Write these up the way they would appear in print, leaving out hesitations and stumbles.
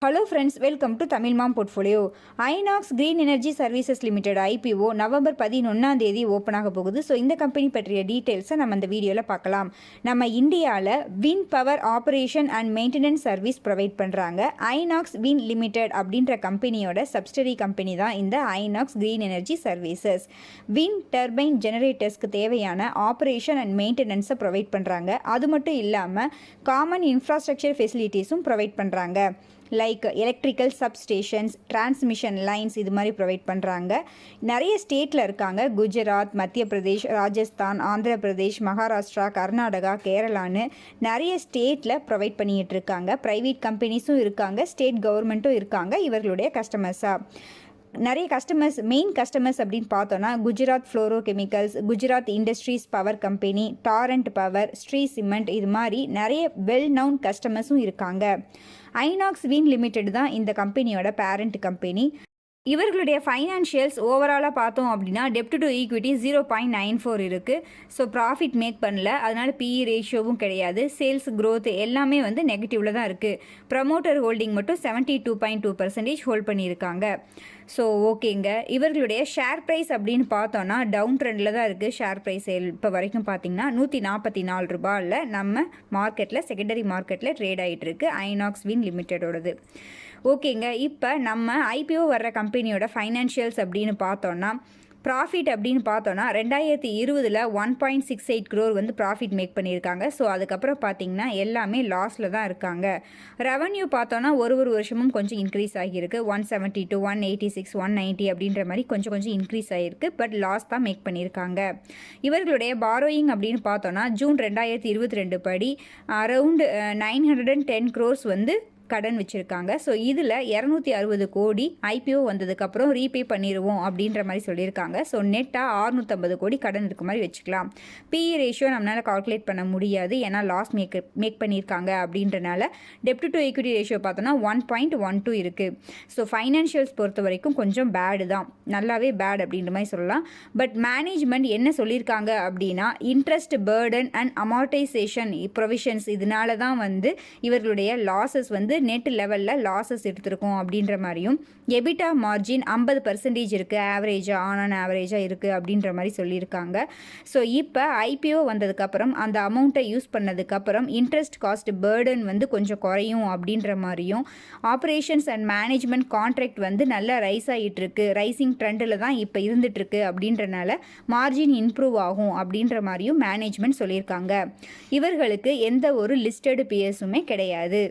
Hello friends, welcome to Tamil Mom Portfolio. Inox Green Energy Services Limited IPO November 11ஆம் தேதி open ஆக போகுது. So இந்த company பற்றிய டீட்டெயில்ஸை நம்ம இந்த வீடியோவில் பார்க்கலாம். நம்ம இந்தியாவில் wind power operation and maintenance service provide பண்ணுறாங்க. ஐநாக்ஸ் வின் லிமிடெட் அப்படின்ற கம்பெனியோட சப்சிடரி கம்பெனி தான் இந்த Inox Green Energy Services. Wind turbine ஜெனரேட்டர்ஸ்க்கு தேவையான ஆப்ரேஷன் அண்ட் மெயின்டெனன்ஸை ப்ரொவைட் பண்ணுறாங்க. அது மட்டும் இல்லாமல் காமன் இன்ஃப்ராஸ்ட்ரக்சர் ஃபெசிலிட்டிஸும் ப்ரொவைட் பண்ணுறாங்க. Like electrical substations, transmission lines இது மாதிரி ப்ரொவைட் பண்ணுறாங்க. நிறைய ஸ்டேட்டில் இருக்காங்க. குஜராத், மத்திய பிரதேஷ், ராஜஸ்தான், ஆந்திர பிரதேஷ், மகாராஷ்டிரா, கர்நாடகா, கேரளான்னு நிறைய ஸ்டேட்டில் ப்ரொவைட் பண்ணிகிட்டு இருக்காங்க. ப்ரைவேட் கம்பெனிஸும் இருக்காங்க, ஸ்டேட் கவர்மெண்ட்டும் இருக்காங்க இவர்களுடைய கஸ்டமர்ஸாக. நிறைய கஸ்டமர்ஸ், மெயின் கஸ்டமர்ஸ் அப்படின்னு பார்த்தோன்னா Gujarat fluoro chemicals, Gujarat industries power company, Torrent power, Shree cement இது மாதிரி நிறைய வெல் நவுன் கஸ்டமர்ஸும் இருக்காங்க. ஐநாக்ஸ் வின் லிமிடெட் தான் இந்த கம்பெனியோட பேரண்ட் கம்பெனி. இவர்களுடைய ஃபைனான்ஷியல்ஸ் ஓவராலாக பார்த்தோம் அப்படின்னா டெப்ட் டு ஈக்விட்டி 0.94 இருக்குது. ஸோ ப்ராஃபிட் மேக் பண்ணல, அதனால் பிஇ ரேஷியோவும் கிடையாது. சேல்ஸ் க்ரோத் எல்லாமே வந்து நெகட்டிவில் தான் இருக்குது. ப்ரமோட்டர் ஹோல்டிங் மட்டும் 72.2% ஹோல்ட் பண்ணியிருக்காங்க. ஸோ ஓகேங்க, இவர்களுடைய ஷேர் ப்ரைஸ் அப்படின்னு பார்த்தோன்னா டவுன் ட்ரெண்டில் தான் இருக்குது. ஷேர் ப்ரைஸ் இப்போ வரைக்கும் பார்த்தீங்கன்னா 144 ரூபாயில் நம்ம மார்க்கெட்டில், செகண்டரி மார்க்கெட்டில் ட்ரேட் ஆகிட்டு இருக்கு ஐநாக்ஸ் வின் லிமிட்டடோடது. ஓகேங்க, இப்போ நம்ம ஐபிஓ வர்ற கம்பெனியோட ஃபைனான்ஷியல்ஸ் அப்படின்னு பார்த்தோன்னா ப்ராஃபிட் அப்படின்னு பார்த்தோன்னா 2020 1.68 crore வந்து ப்ராஃபிட் மேக் பண்ணியிருக்காங்க. ஸோ அதுக்கப்புறம் பார்த்தீங்கன்னா எல்லாமே லாஸில் தான் இருக்காங்க. ரெவன்யூ பார்த்தோன்னா ஒரு வருஷமும் கொஞ்சம் இன்க்ரீஸ் ஆகியிருக்கு. 172, 186, 190 அப்படின்ற மாதிரி கொஞ்சம் இன்க்ரீஸ் ஆகிருக்கு. பட் லாஸ் தான் மேக் பண்ணியிருக்காங்க. இவர்களுடைய பாரோயிங் அப்படின்னு பார்த்தோன்னா ஜூன் 2022 படி அரவுண்ட் 910 crores வந்து கடன் வச்சுருக்காங்க. ஸோ இதில் 260 கோடி ஐபிஓ வந்ததுக்கப்புறம் ரீபே பண்ணிடுவோம் அப்படின்ற மாதிரி சொல்லியிருக்காங்க. ஸோ நெட்டாக 650 கோடி கடன் இருக்க மாதிரி வச்சுக்கலாம். பிஇ ரேஷியோ நம்மளால் கால்குலேட் பண்ண முடியாது, ஏன்னா லாஸ் மேக் பண்ணியிருக்காங்க அப்படின்றனால. டெப்ட் டு ஈக்விட்டி ரேஷியோ பார்த்தோன்னா 1.12 இருக்குது. ஸோ ஃபைனான்ஷியல்ஸ் பொறுத்த வரைக்கும் கொஞ்சம் பேடு தான், நல்லாவே பேட் அப்படின்ற மாதிரி சொல்லலாம். பட் மேனேஜ்மெண்ட் என்ன சொல்லியிருக்காங்க அப்படின்னா interest burden and amortisation provisions இதனால தான் வந்து இவர்களுடைய லாஸஸ் வந்து நெட் லெவலில் லாஸஸ் எடுத்திருக்கோம் அப்படின்ற மாதிரியும், எபிட்டா மார்ஜின் 50% இருக்குது, ஆவரேஜாக இருக்குது அப்படின்ற மாதிரி சொல்லியிருக்காங்க. ஸோ இப்போ ஐபிஓ வந்ததுக்கப்புறம் அந்த அமௌண்ட்டை யூஸ் பண்ணதுக்கப்புறம் இன்ட்ரெஸ்ட் காஸ்ட் பேர்டன் வந்து கொஞ்சம் குறையும் அப்படின்ற மாதிரியும், ஆப்ரேஷன்ஸ் அண்ட் மேனேஜ்மெண்ட் கான்ட்ராக்ட் வந்து நல்லா ரைஸ் ஆகிட்டு இருக்கு, ரைசிங் ட்ரெண்டில் தான் இப்போ இருந்துகிட்ருக்கு அப்படின்றனால மார்ஜின் இம்ப்ரூவ் ஆகும் அப்படின்ற மாதிரியும் மேனேஜ்மெண்ட் சொல்லியிருக்காங்க. இவர்களுக்கு எந்த ஒரு லிஸ்டட் பிஎஸுமே கிடையாது.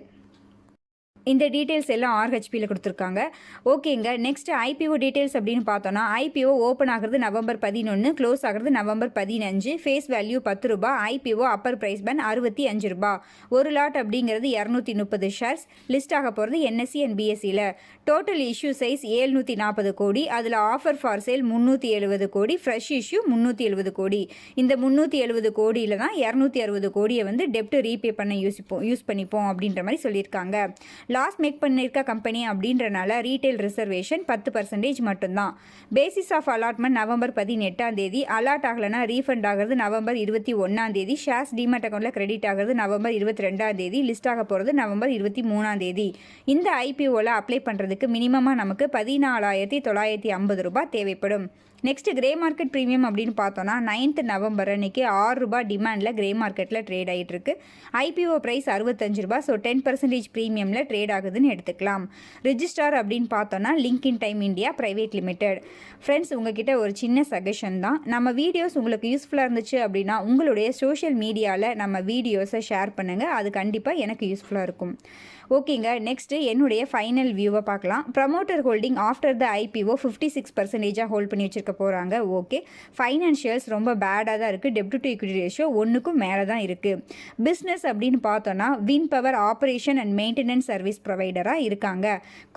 இந்த டீட்டெயில்ஸ் எல்லாம் ஆர்ஹெச்பியில் கொடுத்துருக்காங்க. ஓகேங்க, நெக்ஸ்ட் ஐபிஓ டீட்டெயில்ஸ் அப்படின்னு பார்த்தோன்னா ஐபிஓ ஓப்பன் ஆகிறது நவம்பர் 11, க்ளோஸ் ஆகிறது நவம்பர் 15. ஃபேஸ் வேல்யூ 10 ரூபா. ஐபிஓ அப்பர் ப்ரைஸ் பேன் 65 ரூபா. ஒரு லாட் அப்படிங்கிறது 230 ஷேர்ஸ். லிஸ்ட் ஆக போகிறது என்எஸ்சி அண்ட் பிஎஸ்சியில். டோட்டல் இஷ்யூ சைஸ் 740 கோடி. அதில் ஆஃபர் ஃபார் சேல் 370 கோடி, ஃப்ரெஷ் இஷ்யூ 370 கோடி. இந்த 370 கோடியில் தான் 260 கோடியை வந்து டெப்ட் ரீபே பண்ண யூஸ் பண்ணிப்போம் அப்படின்ற மாதிரி சொல்லியிருக்காங்க. லாஸ் மேக் பண்ணியிருக்க கம்பெனி அப்படின்றனால ரீட்டைல் ரிசர்வேஷன் 10% மட்டும்தான். பேசிஸ் ஆஃப் அலாட்மெண்ட் நவம்பர் 18ஆம் தேதி. அலாட் ஆகலைன்னா ரீஃபண்ட் ஆகிறது நவம்பர் 21ஆம் தேதி. ஷேர்ஸ் டிமேட் அக்கௌண்ட்டில் கிரெடிட் ஆகிறது நவம்பர் 22ஆம் தேதி. லிஸ்ட் ஆக போகிறது நவம்பர் 23ஆம் தேதி. இந்த ஐபிஓவில் அப்ளை பண்ணுறதுக்கு மினிமமாக நமக்கு 14,950 ரூபாய் தேவைப்படும். நெக்ஸ்ட் கிரே மார்க்கெட் ப்ரீமியம் அப்படின்னு பார்த்தோன்னா 9th நவம்பர் அன்றைக்கி 6 ரூபாய் டிமாண்டில் கிரே மார்க்கெட்டில் ட்ரேட் ஆகிட்டு இருக்கு. ஐபிஓ ப்ரைஸ் 65 ரூபாய். ஸோ 10% ப்ரீமியமில் ட்ரேட் ஆகுதுன்னு எடுத்துக்கலாம். ரிஜிஸ்டார் அப்படின்னு பார்த்தோன்னா link in time India private limited. Friends, உங்ககிட்ட ஒரு சின்ன சஜஷன் தான். நம்ம வீடியோஸ் உங்களுக்கு யூஸ்ஃபுல்லாக இருந்துச்சு அப்படின்னா உங்களுடைய சோஷியல் மீடியாவில் நம்ம வீடியோஸை ஷேர் பண்ணுங்கள். அது கண்டிப்பாக எனக்கு யூஸ்ஃபுல்லாக இருக்கும். ஓகேங்க, நெக்ஸ்ட்டு என்னுடைய ஃபைனல் வியூவை பார்க்கலாம். Promoter holding after the IPO 56% hold பண்ணி வச்சுருக்க போகிறாங்க. ஓகே, ஃபைனான்ஷியல்ஸ் ரொம்ப பேடாக தான் இருக்குது. டெப்ட் டு ஈக்விட்டி ரேஷியோ 1க்கும் மேலே தான் இருக்குது. பிஸ்னஸ் அப்படின்னு பார்த்தோன்னா wind power operation and maintenance service ப்ரொவைடராக இருக்காங்க.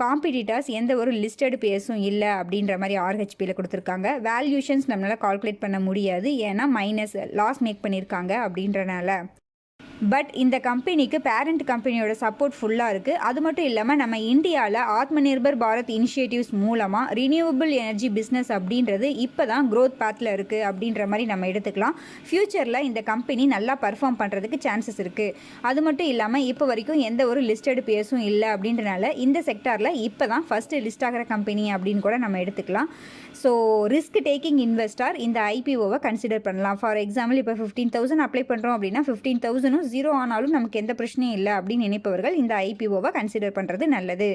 காம்படிட்டர்ஸ் எந்த ஒரு லிஸ்டட் பேஸும் இல்லை அப்படின்ற மாதிரி ஆர்ஹெச்பியில் கொடுத்துருக்காங்க. வேல்யூஷன்ஸ் நம்மளால் கால்குலேட் பண்ண முடியாது, ஏன்னா மைனஸ் லாஸ் மேக் பண்ணியிருக்காங்க அப்படின்றனால. பட் இந்த கம்பெனிக்கு பேரண்ட் கம்பெனியோட சப்போர்ட் ஃபுல்லாக இருக்குது. அது மட்டும் இல்லாமல் நம்ம இந்தியாவில் ஆத்ம நிர்பர் பாரத் இனிஷியேட்டிவ்ஸ் மூலமாக ரினியூவபிள் எனர்ஜி பிஸ்னஸ் அப்படின்றது இப்போ தான் க்ரோத் பேத்தில் இருக்குது அப்படின்ற மாதிரி நம்ம எடுத்துக்கலாம். ஃப்யூச்சரில் இந்த கம்பெனி நல்லா பர்ஃபார்ம் பண்ணுறதுக்கு சான்சஸ் இருக்குது. அது மட்டும் இல்லாமல் இப்போ வரைக்கும் எந்த ஒரு லிஸ்டட் பேஸும் இல்லை அப்படின்றனால இந்த செக்டாரில் இப்போ தான் ஃபஸ்ட்டு லிஸ்ட் ஆகிற கம்பெனி அப்படின்னு கூட நம்ம எடுத்துக்கலாம். ஸோ ரிஸ்க் டேக்கிங் இன்வெஸ்டார் இந்த ஐபிஓவை கன்சிடர் பண்ணலாம். ஃபார் எக்ஸாம்பிள் இப்போ 15,000 அப்ளை பண்ணுறோம் அப்படின்னா 15,000 ஜீரோ ஆனாலும் நமக்கு எந்த பிரச்சனையும் இல்லை அப்படின்னு நினைப்பவர்கள் இந்த ஐபிஓவை கன்சிடர் பண்ணுறது நல்லது.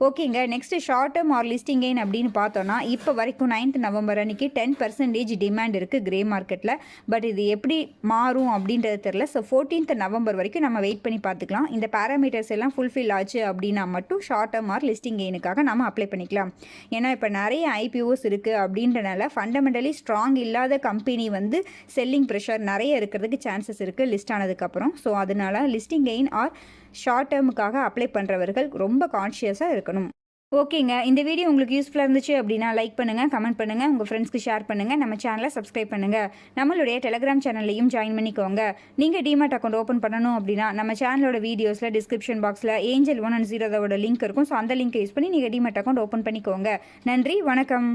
ஓகேங்க. Next short term or listing gain அப்படின்னு பார்த்தோன்னா இப்போ வரைக்கும் 9th நவம்பர் அன்றைக்கி 10% டிமாண்ட் இருக்குது கிரே மார்க்கெட்டில். பட் இது எப்படி மாறும் அப்படின்றது தெரில. ஸோ 14th நவம்பர் வரைக்கும் நம்ம வெயிட் பண்ணி பார்த்துக்கலாம். இந்த பேராமீட்டர்ஸ் எல்லாம் ஃபுல்ஃபில் ஆச்சு அப்படின்னா மட்டும் ஷார்ட் டேர்ம் ஆர் லிஸ்டிங் கெயினுக்காக நம்ம அப்ளை பண்ணிக்கலாம். ஏன்னா இப்போ நிறைய ஐபிஓஸ் இருக்குது அப்படின்றனால ஃபண்டமெண்டலி ஸ்ட்ராங் இல்லாத கம்பெனி வந்து செல்லிங் ப்ரெஷர் நிறைய இருக்கிறதுக்கு சான்சஸ் இருக்குது லிஸ்ட் ஆனதுக்கப்புறம். ஸோ அதனால் லிஸ்டிங் கெயின் ஆர் ஷார்ட் டேர்முக்காக அப்ளை பண்ணுறவர்கள் ரொம்ப கான்ஷியஸாக இருக்கணும். ஓகேங்க. இந்த வீடியோ உங்களுக்கு யூஸ்ஃபுல்லாக இருந்துச்சு அப்படின்னா லைக் பண்ணுங்கள், கமெண்ட் பண்ணுங்கள், உங்கள் ஃப்ரெண்ட்ஸ்க்கு ஷேர் பண்ணுங்கள், நம்ம சேனலை சப்ஸ்கிரைப் பண்ணுங்கள், நம்மளுடைய டெலிகிராம் சேனல்லையும் ஜாயின் பண்ணிக்கோங்க. நீங்கள் டிமாட் அக்கௌண்ட் ஓப்பன் பண்ணணும் அப்படின்னா நம்ம சேனலோட வீடியோஸில் டிஸ்கிரிப்ஷன் பாக்ஸில் ஏஞ்சல் 1 and 0 லிங்க் இருக்கும். ஸோ அந்த லிங்க்கை யூஸ் பண்ணி நீங்கள் டிமாட் அக்கௌண்ட் ஓப்பன் பண்ணிக்கோங்க. நன்றி, வணக்கம்.